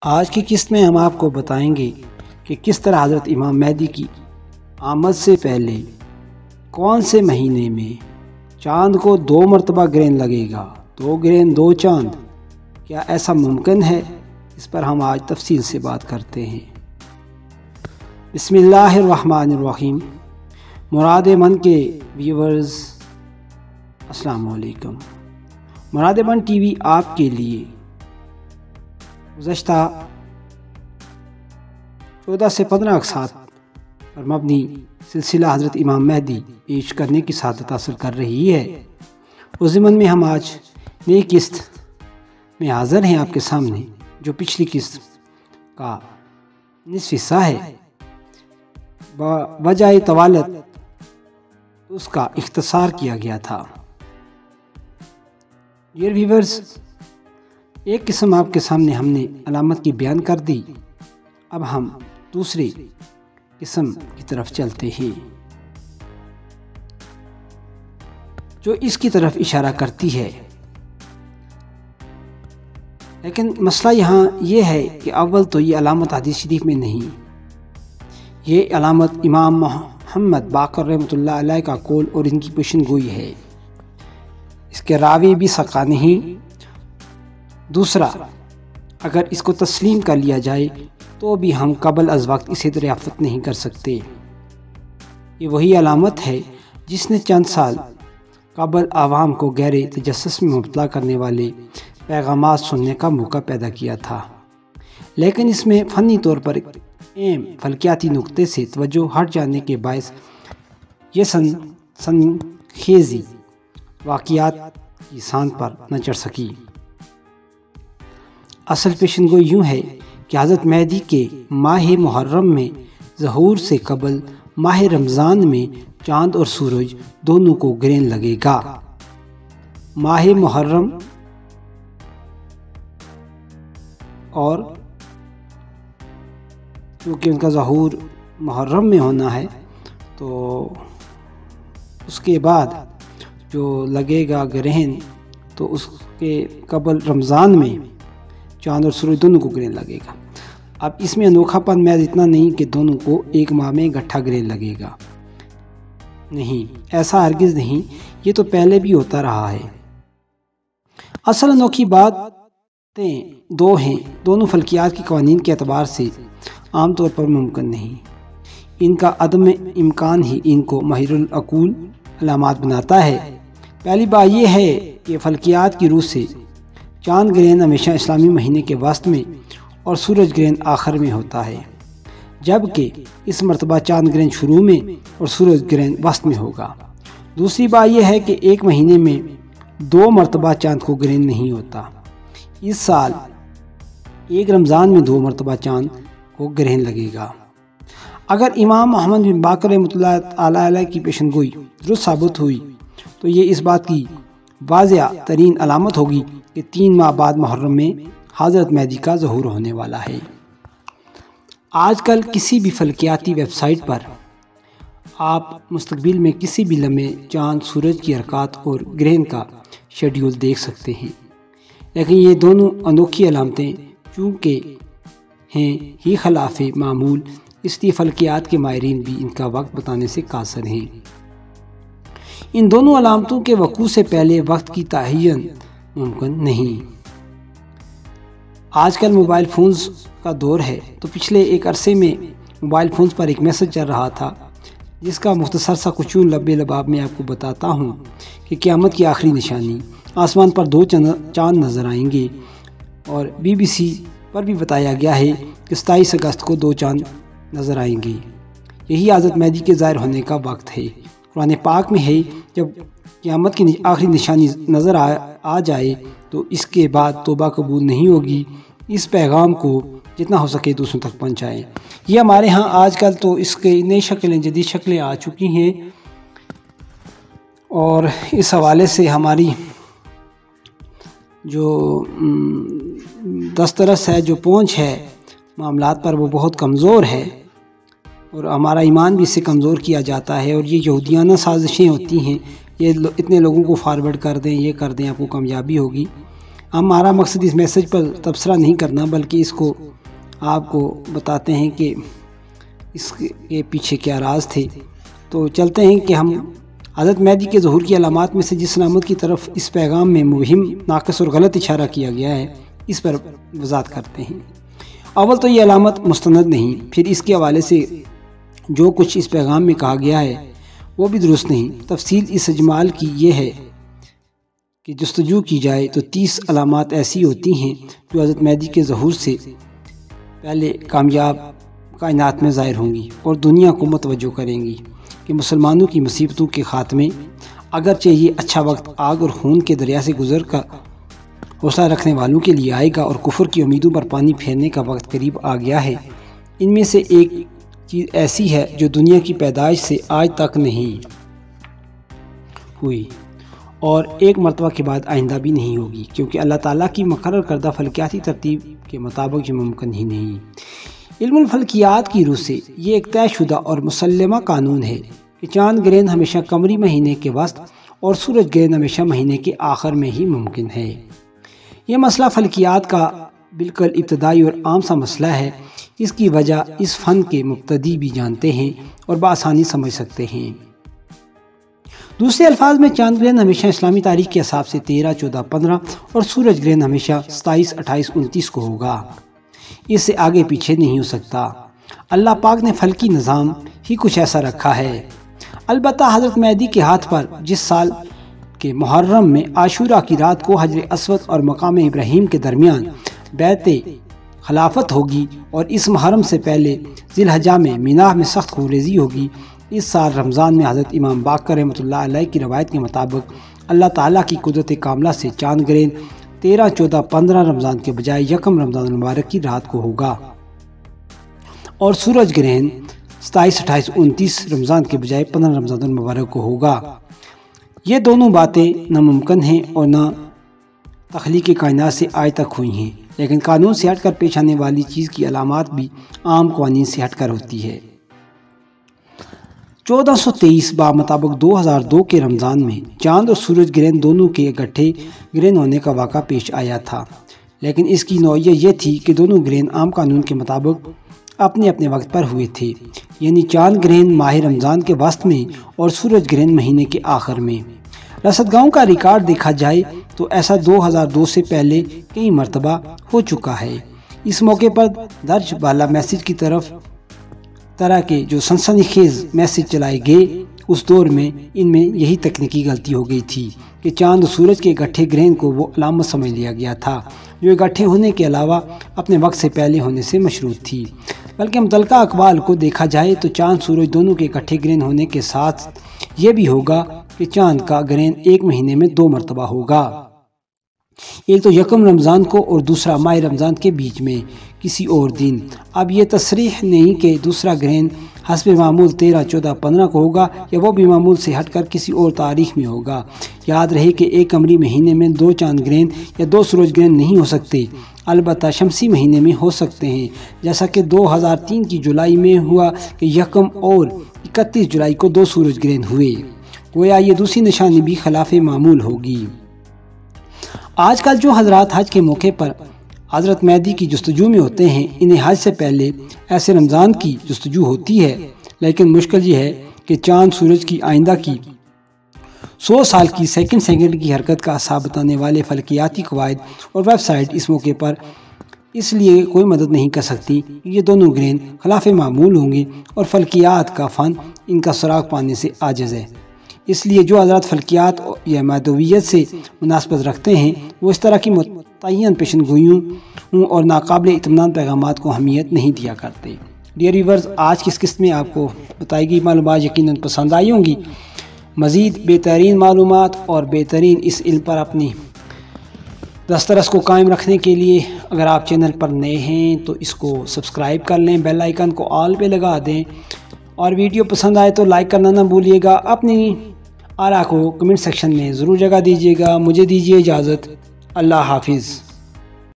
آج کی قسط میں ہم آپ کو بتائیں گے کہ کس طرح حضرت امام مہدی کی آمد سے پہلے کون سے مہینے میں چاند کو 2 مرتبہ گرہن لگے گا، 2 گرہن 2 چاند، کیا ایسا ممکن ہے؟ اس پر ہم آج تفصیل سے بات کرتے ہیں۔ بسم اللہ الرحمن الرحیم۔ مراد من کے ویورز السلام علیکم۔ مراد من ٹی وی آپ کے لیے گزشتہ 14 سے 15 اقساط پر مبنی سلسلہ حضرت امام مہدی پیش کرنے کی سعادت حاصل کر رہی ہے۔ اس ضمن میں ہم آج نئی قسط میں حاضر ہیں آپ کے سامنے، جو پچھلی قسط کا نصف حصہ ہے۔ وجہ طوالت اس کا اختصار کیا گیا تھا۔ ڈیئر ویورز، ایک قسم آپ کے سامنے ہم نے علامت کی بیان کر دی، اب ہم دوسری قسم کی طرف چلتے ہیں جو اس کی طرف اشارہ کرتی ہے۔ لیکن مسئلہ یہاں یہ ہے کہ اول تو یہ علامت حدیث شریف میں نہیں، یہ علامت امام محمد باقر رحمۃ اللہ علیہ کا قول اور ان کی پیشن گوئی ہے۔ اس کے راوی بھی ثقہ نہیں۔ دوسرا، اگر اس کو تسلیم کر لیا جائے تو بھی ہم قبل از وقت اسے دریافت نہیں کر سکتے۔ یہ وہی علامت ہے جس نے چند سال قبل عوام کو غیر تجسس میں مبتلا کرنے والے پیغامات سننے کا موقع پیدا کیا تھا، لیکن اس میں فنی طور پر اہم فلکیاتی نقطے سے توجہ ہٹ جانے کے باعث یہ سنخیزی واقعات کی ساند پر نہ چڑھ سکی۔ اصل پیشن گوئی یوں ہے کہ حضرت مہدی کے ماہ محرم میں ظہور سے قبل ماہ رمضان میں چاند اور سورج دونوں کو گرہن لگے گا۔ ماہ محرم اور چونکہ ان کا ظہور محرم میں ہونا ہے تو اس کے بعد جو لگے گا گرہن تو اس کے قبل رمضان میں چاند اور سورج دونوں کو گرہن لگے گا۔ اب اس میں انوکھا پن محض اتنا نہیں کہ دونوں کو ایک ماہ میں گٹھا گرہن لگے گا، نہیں، ایسا ہرگز نہیں، یہ تو پہلے بھی ہوتا رہا ہے۔ اصل انوکھی باتیں دو ہیں، دونوں فلکیات کے قوانین کے اعتبار سے عام طور پر ممکن نہیں۔ ان کا عدم امکان ہی ان کو ماہر العقول علامات بناتا ہے۔ پہلی بات یہ ہے کہ فلکیات کی روح سے چاند گرہن ہمیشہ اسلامی مہینے کے وسط میں اور سورج گرہن آخر میں ہوتا ہے، جبکہ اس مرتبہ چاند گرہن شروع میں اور سورج گرہن وسط میں ہوگا۔ دوسری بات یہ ہے کہ ایک مہینے میں 2 مرتبہ چاند کو گرہن نہیں ہوتا۔ اس سال ایک رمضان میں 2 مرتبہ چاند کو گرہن لگے گا۔ اگر امام محمد بن باقر رحمۃ اللہ علیہ کی پیشن گوئی درست ثابت ہوئی تو یہ اس بات کی واضح ترین علامت ہوگی کہ 3 ماہ بعد محرم میں حضرت مہدی کا ظہور ہونے والا ہے۔ آج کل کسی بھی فلکیاتی ویب سائٹ پر آپ مستقبل میں کسی بھی لمحے چاند سورج کی حرکات اور گرہن کا شیڈیول دیکھ سکتے ہیں، لیکن یہ دونوں انوکھی علامتیں چونکہ ہیں ہی خلاف معمول، اس لیے فلکیات کے ماہرین بھی ان کا وقت بتانے سے قاصر ہیں۔ ان دونوں علامتوں کے وقوع سے پہلے وقت کی تعین ممکن نہیں۔ آج کل موبائل فونز کا دور ہے، تو پچھلے ایک عرصے میں موبائل فونز پر ایک میسج چل رہا تھا جس کا مختصر سا کچھ لبے لباب میں آپ کو بتاتا ہوں کہ قیامت کی آخری نشانی، آسمان پر 2 چاند نظر آئیں گے، اور BBC پر بھی بتایا گیا ہے کہ 27 اگست کو 2 چاند نظر آئیں گے۔ یہی حضرت مہدی کے ظاہر ہونے کا وقت ہے۔ قرآن پاک میں ہے جب قیامت کی آخری نشانی نظر آ جائے تو اس کے بعد توبہ قبول نہیں ہوگی۔ اس پیغام کو جتنا ہو سکے دوسروں تک پہنچائیں۔ یہ ہمارے ہاں آج کل تو اس کے نئی شکلیں، جدید شکلیں آ چکی ہیں، اور اس حوالے سے ہماری جو دسترس ہے، جو پہنچ ہے معاملات پر، وہ بہت کمزور ہے، اور ہمارا ایمان بھی اس سے کمزور کیا جاتا ہے۔ اور یہ یہودیانہ سازشیں ہوتی ہیں، یہ اتنے لوگوں کو فارورڈ کر دیں، یہ کر دیں، آپ کو کامیابی ہوگی۔ हमारा मकसद इस मैसेज पर तबसरा नहीं करना, बल्कि इसको आपको बताते हैं कि इसके पीछे क्या राज थे। तो चलते हैं कि हम हज़रत मेहदी के ज़हूर की अलामात में से जिस अलामत की तरफ इस पैगाम में मुहिम, नाक़िस और गलत इशारा किया गया है, इस पर वज़ाहत करते हैं। अव्वल तो ये अलामत मुस्तनद नहीं, फिर इसके हवाले से जो कुछ इस पैगाम में कहा गया है वो भी दुरुस्त नहीं। तफसील इस इजमाल की ये है कि जस्तजू की जाए तो 30 अलामात ऐसी होती हैं जो हज़रत मेहदी के ज़हूर से पहले कामयाब कायनात में ज़ाहिर होंगी और दुनिया को मुतवज्जो करेंगी कि मुसलमानों की मुसीबतों के ख़ात्मे, अगरचे ये अच्छा वक्त आग और खून के दरिया से गुजर कर हौसला रखने वालों के लिए आएगा और कुफर की उम्मीदों पर पानी फेरने का वक्त करीब आ गया है। इनमें से एक चीज़ ऐसी है जो दुनिया की पैदाइश से आज तक नहीं हुई और एक मरतबा के बाद आइंदा भी नहीं होगी, क्योंकि अल्लाह ताला की मुकर्रर करदा फल्कियाती तरतीब के मुताबिक ये मुमकिन ही नहीं। इल्मुल फल्कियात की रूह से ये एक तयशुदा और मुसल्लमा कानून है कि चांद ग्रहण हमेशा कमरी महीने के वस्त और सूरज ग्रहण हमेशा महीने के आखिर में ही मुमकिन है। ये मसला फल्कियात का बिल्कुल इब्तदाई और आम सा मसला है। इसकी वजह इस फ़न के मुब्तदी भी जानते हैं और बआसानी समझ सकते हैं। दूसरे अल्फाज में चांद ग्रहण हमेशा इस्लामी तारीख के हिसाब से 13, 14, 15 और सूरज ग्रहण हमेशा 27, 28, 29 को होगा। इससे आगे पीछे नहीं हो सकता। अल्लाह पाक ने फल्की निज़ाम ही कुछ ऐसा रखा है। अलबत्ता हज़रत मेहदी के हाथ पर जिस साल के मुहर्रम में आशूरा की रात को हजर अस्वद और मकाम इब्राहीम के दरमियान बैत खिलाफत होगी और इस मुहर्रम से पहले ज़िलहज्जा में मीनाह में सख्त खूरेज़ी होगी, इस साल रमज़ान में हज़रत इमाम बाक़र रहमतुल्लाह अलैह की रवायत के मुताबिक अल्लाह ताला की कुदरत कामला से चांद ग्रहण 13, 14, 15 रमज़ान के बजाय यकम रमज़ान मुबारक की रात को होगा और सूरज ग्रहण 27, 28, 29 रमज़ान के बजाय 15 रमज़ान मुबारक को होगा। ये दोनों बातें नामुमकिन हैं और न तख्लीक़ कायनात से आज तक हुई हैं, लेकिन कानून से हटकर पेश आने वाली चीज़ की अलामात भी आम कानून से हटकर होती है। 1423 मुताबिक 2002 के रमज़ान में चांद और सूरज ग्रहण दोनों के इकट्ठे ग्रहण होने का वाक़ा पेश आया था, लेकिन इसकी नौइयत यह थी कि दोनों ग्रहण आम कानून के मुताबिक अपने अपने वक्त पर हुए थे, यानी चांद ग्रहण माह रमज़ान के वस्त में और सूरज ग्रहण महीने के आखिर में। रसदगाहों का रिकॉर्ड देखा जाए तो ऐसा 2002 से पहले कई मरतबा हो चुका है। इस मौके पर दर्ज बाला मैसेज की तरह के जो सनसनीखेज मैसेज चलाए गए उस दौर में इनमें यही तकनीकी गलती हो गई थी कि चांद और सूरज के इकट्ठे ग्रहण को वो अलामत समझ लिया गया था जो इकट्ठे होने के अलावा अपने वक्त से पहले होने से मशरूत थी। बल्कि मुतल्लिका अक़वाल को देखा जाए तो चांद सूरज दोनों के इकट्ठे ग्रहण होने के साथ ये भी होगा कि चांद का ग्रहण एक महीने में 2 मरतबा होगा, एक तो यकम रमज़ान को और दूसरा माह रमज़ान के बीच में किसी और दिन। अब ये तसरीह नहीं कि दूसरा ग्रहण हस्ब मामूल 13, 14, 15 को होगा या वो भी मामूल से हटकर किसी और तारीख में होगा। याद रहे कि एक कमरी महीने में 2 चांद ग्रहण या 2 सूरज ग्रहण नहीं हो सकते, अलबत्ता शमसी महीने में हो सकते हैं, जैसा कि 2003 की जुलाई में हुआ कि यकम और 31 जुलाई को 2 सूरज ग्रहण हुए। गोया ये दूसरी निशानी भी खिलाफ मामूल होगी। आजकल जो हजरात हज के मौके पर हज़रत मेहदी की जस्तजू में होते हैं, इन्हें हज से पहले ऐसे रमज़ान की जस्तजू होती है, लेकिन मुश्किल ये है कि चांद सूरज की आइंदा की 100 साल की सेकंड की हरकत का हिसाब बताने वाले फल्कियाती कवायद और वेबसाइट इस मौके पर इसलिए कोई मदद नहीं कर सकती। ये दोनों ग्रहण खिलाफ मामूल होंगे और फल्कियात का फ़न इनका सुराग पाने से आजिज़ है। इसलिए जो हज़रात फल्कियात या मादवियत से मुनासबत रखते हैं वो इस तरह की मुतय्यन पेशनगोइयों और नाकाबिल इत्मीनान पैगामात को अहमियत नहीं दिया करते। डियर व्यूअर्स, आज की इस किस्त में आपको बताई गई मालूमात यकीनन पसंद आई होंगी। मज़ीद बेहतरीन मालूमात और बेहतरीन इस इल्म पर अपनी दस्तरस को कायम रखने के लिए अगर आप चैनल पर नए हैं तो इसको सब्सक्राइब कर लें, बेल आइकन को ऑल पे लगा दें और वीडियो पसंद आए तो लाइक करना ना भूलिएगा। अपनी आरा को कमेंट सेक्शन में ज़रूर जगह दीजिएगा। मुझे दीजिए इजाज़त। अल्लाह हाफिज़।